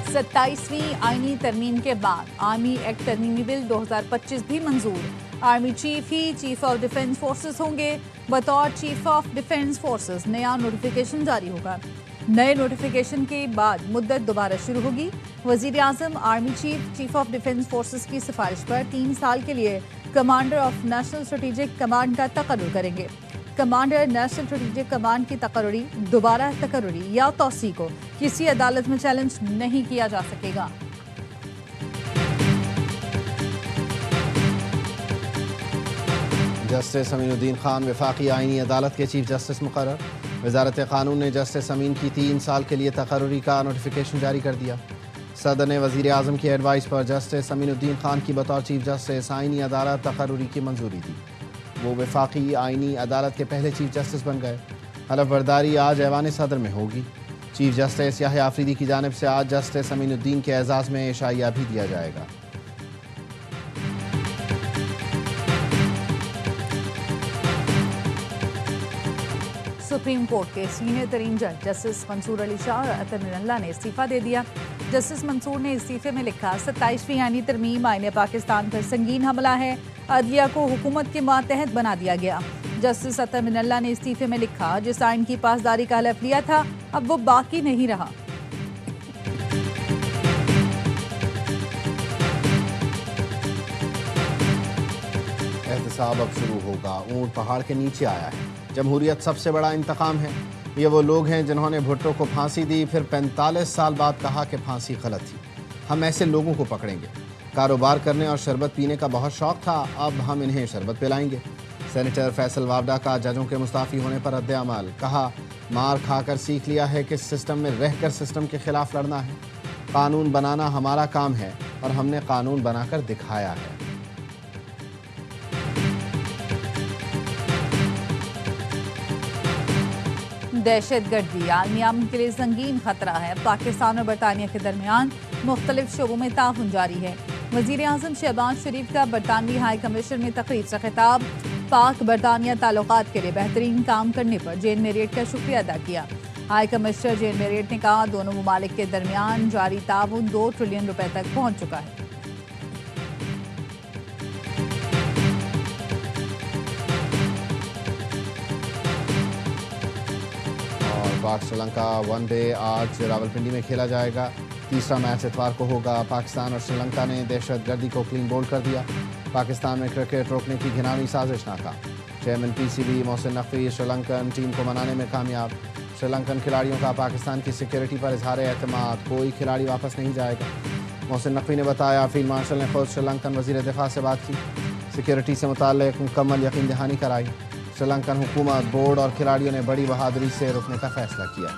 27वीं आईनी तरमीम के बाद आर्मी एक्ट तरमीमी बिल 2025 भी मंजूर। Army chief he chief of defence forces होंगे। बतौर चीफ ऑफ डिफेंस फोर्सेस नया नोटिफिकेशन जारी होगा। नए नोटिफिकेशन के बाद मुद्दत दोबारा शुरू होगी। वजीर आजम army chief chief of defence forces की सिफारिश पर 3 साल के लिए commander of national strategic command का तकर्रुर करेंगे। कमांडर नेशनल स्ट्रेटेजिक कमांड की तकर्रुरी दोबारा तकर्रुरी या तौसी को किसी अदालत में चैलेंज नहीं किया जा सकेगा। जस्टिस अमीनुद्दीन खान वफाकी आईनी अदालत के चीफ जस्टिस मुकर्रर। वजारत कानून ने जस्टिस अमीन की 3 साल के लिए तकर्रुरी का नोटिफिकेशन जारी कर दिया। सदर ने वजीर आजम की एडवाइस पर जस्टिस अमीनुद्दीन खान की बतौर चीफ जस्टिस आईनी अदालत तकर्रुरी की मंजूरी दी। वो वफाकी आईनी अदालत के पहले चीफ जस्टिस बन गए। हलफ बर्दारी आज ऐवान सदर में होगी। चीफ जस्टिस याह्या आफरीदी की जानिब से आज जस्टिस अमीनुद्दीन के एजाज़ में इशाइया भी दिया जाएगा। सुप्रीम कोर्ट के सीनियर तरीन जज जस्टिस मंसूर अली शाह और अतर मिनल्ला ने इस्तीफा दे दिया। जस्टिस मंसूर ने इस्तीफे में लिखा, 27वीं आईनी तरमीम आईने पाकिस्तान पर संगीन हमला है। अदलिया को हुकूमत के मातहत बना दिया गया। जस्टिस अतर मिनल्ला ने इस्तीफे में लिखा, जिस आइन की पासदारी का हलफ लिया था अब वो बाकी नहीं रहा। एहतसाब अब शुरू होगा। ऊंट पहाड़ के नीचे आया है। जमहूरियत सबसे बड़ा इंतकाम है। ये वो लोग हैं जिन्होंने भुट्टो को फांसी दी, फिर 45 साल बाद कहा कि फांसी गलत थी। हम ऐसे लोगों को पकड़ेंगे। कारोबार करने और शरबत पीने का बहुत शौक था, अब हम इन्हें शरबत पिलाएंगे। सेनेटर फैसल वावडा का जजों के मुस्ताफ़ी होने पर रद्द-ए-अमल। कहा, मार खाकर सीख लिया है कि सिस्टम में रहकर सिस्टम के खिलाफ लड़ना है। कानून बनाना हमारा काम है और हमने कानून बनाकर दिखाया है। दहशतगर्दी आलमी अमन के लिए संगीन खतरा है। पाकिस्तान और बरतानिया के दरमियान मुख्तलिफ शोबों में ताउन जारी है। वजीर आजम शहबाज शरीफ का बरतानवी हाई कमिश्नर में तकरीर से खिताब। पाक बरतानिया ताल्लुकात के लिए बेहतरीन काम करने पर जेन मेरियट का शुक्रिया अदा किया। हाई कमिश्नर जेन मेरियट ने कहा, दोनों ममालिक के दरमियान जारी ताउन 2 ट्रिलियन रुपए तक पहुंच चुका है। पाक श्रीलंका वनडे आज रावलपिंडी में खेला जाएगा। तीसरा मैच इतवार को होगा। पाकिस्तान और श्रीलंका ने दहशतगर्दी को क्लीन बोल्ड कर दिया। पाकिस्तान में क्रिकेट रोकने की घिनौनी साजिश नाकाम। Chairman PCB Mohsin Naqvi Sri Lankan team को मनाने में कामयाब। श्रीलंकन खिलाड़ियों का पाकिस्तान की सिक्योरिटी पर इजहार एतमाद, कोई खिलाड़ी वापस नहीं जाएगा। मोहसिन नकवी ने बताया, फील्ड मार्शल ने खुद श्रीलंकन वजीर दिफा से बात की, सिक्योरिटी से मुताल्लिक मुकम्मल यकीन दहानी कराई। श्रीलंकन हुकूमत, बोर्ड और खिलाड़ियों ने बड़ी बहादुरी से रुकने का फैसला किया।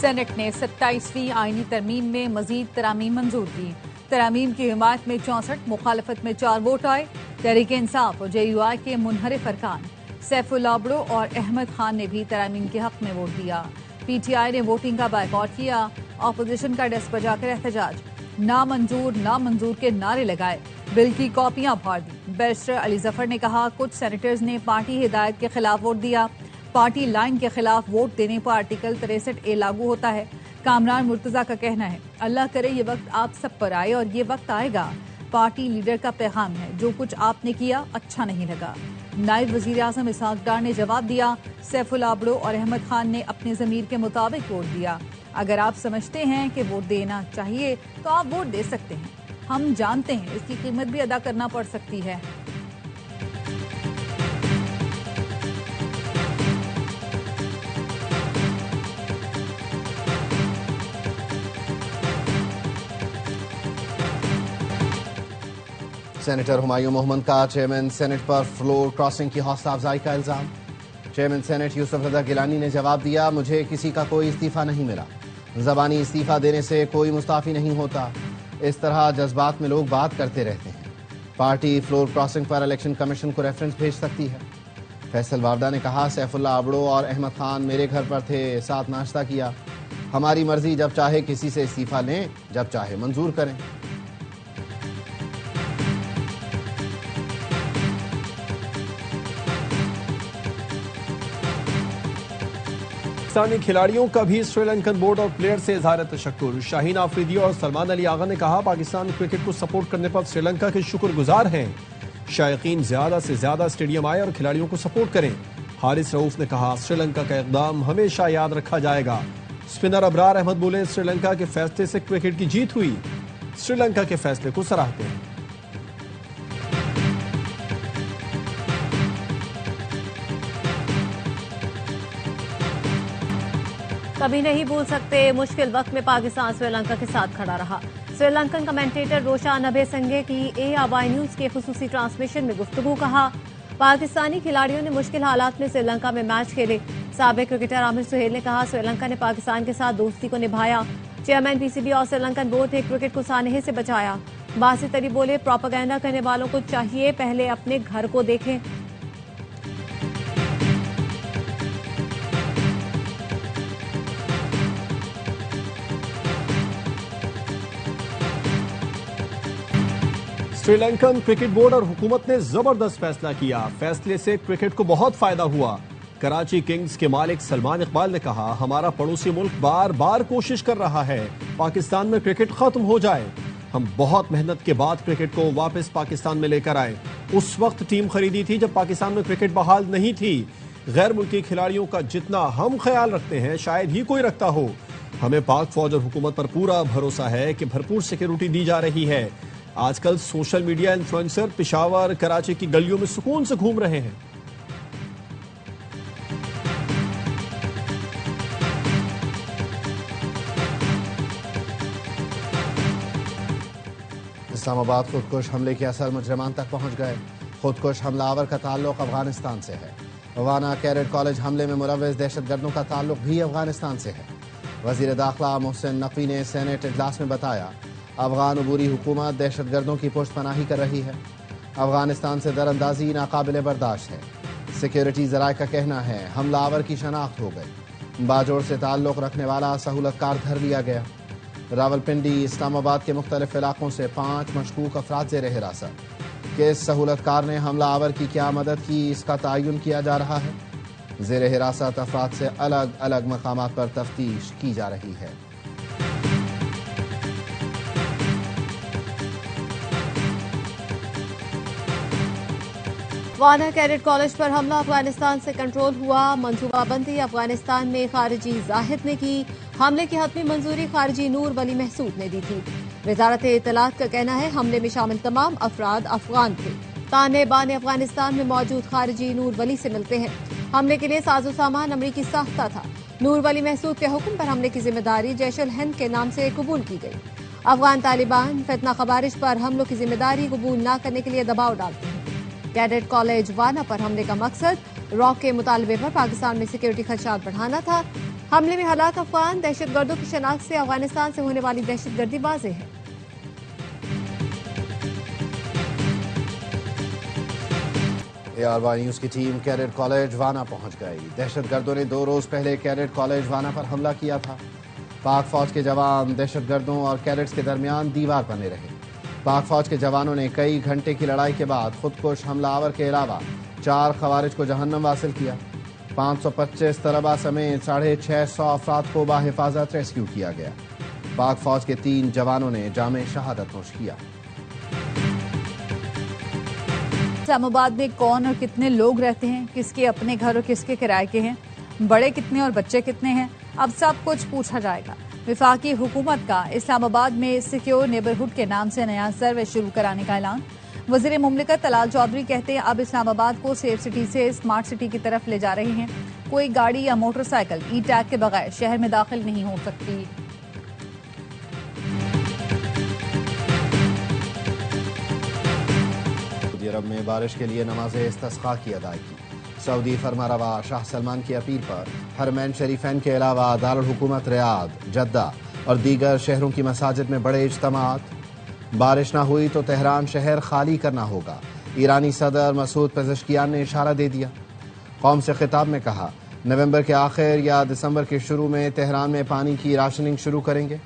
सेनेट ने 27वीं आईनी तरमीम में मजीद तरामीम मंजूर की। तरामीम की हिमायत में 64, मुखालफत में 4 वोट आए। तहरीक इंसाफ और JUI के मुनहरिफ अरकान सैफुल्लाह अबड़ो और अहमद खान ने भी तरामीम के हक में वोट दिया। PTI ने वोटिंग का बायकॉट किया। अपोजिशन का डेस्क पर जाकर एहतजाज, नामंजूर के नारे लगाए, बिल की कॉपियां फाड़ दी। बैरिस्टर अली जफर ने कहा, कुछ सेनेटर्स ने पार्टी हिदायत के खिलाफ वोट दिया। पार्टी लाइन के खिलाफ वोट देने पर आर्टिकल 63A लागू होता है। कामरान मुर्तजा का कहना है, अल्लाह करे ये वक्त आप सब पर आए और ये वक्त आएगा। पार्टी लीडर का पैगाम है, जो कुछ आपने किया अच्छा नहीं लगा। नायब वजीर आजम इसहाक डार ने जवाब दिया, सैफुल्लाह अबड़ो और अहमद खान ने अपने ज़मीर के मुताबिक वोट दिया। अगर आप समझते हैं कि वोट देना चाहिए तो आप वोट दे सकते हैं। हम जानते हैं इसकी कीमत भी अदा करना पड़ सकती है। सेनेटर हुमायूं मोहम्मद का चेयरमैन सेनेट पर फ्लोर क्रॉसिंग की हौसला अफजाई का इल्जाम। चेयरमैन सेनेट यूसुफ रजा गिलानी ने जवाब दिया, मुझे किसी का कोई इस्तीफा नहीं मिला। ज़बानी इस्तीफा देने से कोई मुस्ताफ़ी नहीं होता। इस तरह जज्बात में लोग बात करते रहते हैं। पार्टी फ्लोर क्रॉसिंग पर इलेक्शन कमीशन को रेफरेंस भेज सकती है। फैसल वावडा ने कहा, सैफुल्लाह अबड़ो और अहमद खान मेरे घर पर थे, साथ नाश्ता किया। हमारी मर्जी, जब चाहे किसी से इस्तीफा लें, जब चाहे मंजूर करें। پاکستانی کھلاڑیوں کا بھی سری لنکن بورڈ اور پلیئر سے اظہار تشکر۔ شاہین آفریدی اور سلمان علی آغا نے کہا پاکستان کرکٹ کو سپورٹ کرنے پر سری لنکا کے شکر گزار ہیں۔ شائقین زیادہ سے زیادہ اسٹیڈیم آئے اور کھلاڑیوں کو سپورٹ کریں۔ حارث رؤوف نے کہا سری لنکا کا اقدام ہمیشہ یاد رکھا جائے گا۔ اسپنر ابرار احمد بولے سری لنکا کے فیصلے سے کرکٹ کی جیت ہوئی، سری لنکا کے فیصلے کو سراہتے ہیں۔ کبھی نہیں بھول سکتے مشکل وقت میں پاکستان سری لنکا کے ساتھ کھڑا رہا۔ سری لنکن کمنٹیٹر روشان ابے سنگے کی ARY نیوز کے خصوصی ٹرانسمیشن میں گفتگو۔ کہا پاکستانی کھلاڑیوں نے مشکل حالات میں سری لنکا میں میچ کھیلے۔ سابق کرکٹر عامر سہیل نے کہا سری لنکا نے پاکستان کے ساتھ دوستی کو نبھایا۔ چیئرمین PCB اور سری لنکن بورڈ نے کرکٹ کو سانحے سے بچایا۔ باسط علی بولے پروپیگنڈا کرنے والوں کو چاہیے پہلے اپنے گھر کو دیکھیں۔ سری لنکن کرکٹ بورڈ اور حکومت نے زبردست فیصلہ کیا۔ فیصلے سے کرکٹ کو بہت فائدہ ہوا۔ کراچی کنگز کے مالک سلمان اقبال نے کہا ہمارا پڑوسی ملک بار بار کوشش کر رہا ہے پاکستان میں کرکٹ ختم ہو جائے۔ ہم بہت محنت کے بعد کرکٹ کو واپس پاکستان میں لے کر آئے۔ اس وقت ٹیم خریدی تھی جب پاکستان میں کرکٹ بحال نہیں تھی۔ غیر ملکی کھلاڑیوں کا جتنا ہم خیال رکھتے ہیں شاید ہی کوئی رکھتا ہو۔ ہمیں پاک فوج اور حکومت پر پورا بھروسہ ہے کہ بھرپور سیکیورٹی دی جا رہی ہے۔ آج کل social media influencer Peshawar Karachi کی گلیوں میں سکون سے گھوم رہے ہیں۔ اسلام آباد خودکش حملے کے اثر مجرمان تک پہنچ گئے۔ خودکش حملہ آور کا تعلق افغانستان سے ہے۔ وانا کیڈٹ کالج حملے میں ملوث دہشت گردوں کا تعلق بھی افغانستان سے ہے۔ وزیر داخلہ محسن نقوی نے سینیٹ اجلاس میں بتایا افغان عبوری حکومت دہشت گردوں کی پشت پناہی کر رہی ہے۔ افغانستان سے دراندازی ناقابل برداشت ہے۔ سیکیورٹی ذرائع کا کہنا ہے حملہ آور کی شناخت ہو گئی۔ باجوڑ سے تعلق رکھنے والا سہولت کار دھر لیا گیا۔ راولپنڈی اسلام آباد کے مختلف علاقوں سے 5 مشکوک افراد زیر حراست۔ کس سہولت کار نے حملہ آور کی کیا مدد کی اس کا تعین کیا جا رہا ہے۔ زیر حراست افراد سے الگ الگ مقامات پر تفتیش کی جا رہی ہے۔ وانا کیڈٹ کالج پر حملہ افغانستان سے کنٹرول ہوا۔ منصوبہ بندی افغانستان میں خارجی زاہد نے کی۔ حملے کی حتمی منظوری خارجی نور ولی محسود نے دی تھی۔ وزارت اطلاعات کا کہنا ہے حملے میں شامل تمام افراد افغان تھے۔ تانے بانے افغانستان میں موجود خارجی نور ولی سے ملتے ہیں۔ حملے کے لیے ساز و سامان امریکی ساختہ تھا۔ نور ولی محسود کے حکم پر حملے کی ذمہ داری جیش الہند کے نام سے قبول کی گئی۔ افغان طالبان فتنہ خبارش پر حملوں کی ذمہ داری قبول نہ کرنے کے لیے دباؤ ڈالتے ہیں۔ کیڈٹ کالج وانا پر حملے کا مقصد را کے مطالبے پر پاکستان میں سیکیورٹی خدشات بڑھانا تھا۔ حملے میں ہلاک افغان دہشت گردوں کی شناخت سے افغانستان سے ہونے والی دہشت گردی واضح ہے۔ ARY نیوز کی ٹیم کیڈٹ کالج وانا پہنچ گئی۔ دہشت گردوں نے 2 روز پہلے کیڈٹ کالج وانا پر حملہ کیا تھا۔ پاک فوج کے جوان دہشت گردوں اور کیڈٹس کے درمیان دیوار بنے رہے۔ پاک فوج کے جوانوں نے کئی گھنٹے کی لڑائی کے بعد خودکش حملہ آور کے علاوہ 4 خوارج کو جہنم واصل کیا۔ 525 طلبہ سمیت 650 افراد کو بحفاظت ریسکیو کیا گیا۔ پاک فوج کے 3 جوانوں نے جام شہادت نوش کیا۔ اسلام آباد میں کون اور کتنے لوگ رہتے ہیں، کس کے اپنے گھر اور کس کے کرائے کے ہیں، بڑے کتنے اور بچے کتنے ہیں، اب سب کچھ پوچھا جائے گا۔ وفاقی حکومت کا اسلام آباد میں سیکیور نیبرہڈ کے نام سے نیا سروے شروع کرانے کا اعلان۔ وزیر مملکت طلال چودھری کہتے ہیں اب اسلام آباد کو سیف سٹی سے اسمارٹ سٹی کی طرف لے جا رہے ہیں۔ کوئی گاڑی یا موٹر سائیکل ای ٹیگ کے بغیر شہر میں داخل نہیں ہو سکتی۔ سعودی عرب میں بارش کے لیے نماز استسقاء کی ادائیگی۔ سعودی فرمانروا شاہ سلمان کی اپیل پر حرمین شریفین کے علاوہ دارالحکومت ریاض، جدہ اور دیگر شہروں کی مساجد میں بڑے اجتماعات۔ بارش نہ ہوئی تو تہران شہر خالی کرنا ہوگا۔ ایرانی صدر مسعود پزشکیان نے اشارہ دے دیا۔ قوم سے خطاب میں کہا نومبر کے آخر یا دسمبر کے شروع میں تہران میں پانی کی راشننگ شروع کریں گے۔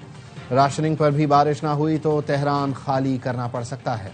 راشننگ پر بھی بارش نہ ہوئی تو تہران خالی کرنا پڑ سکتا ہے۔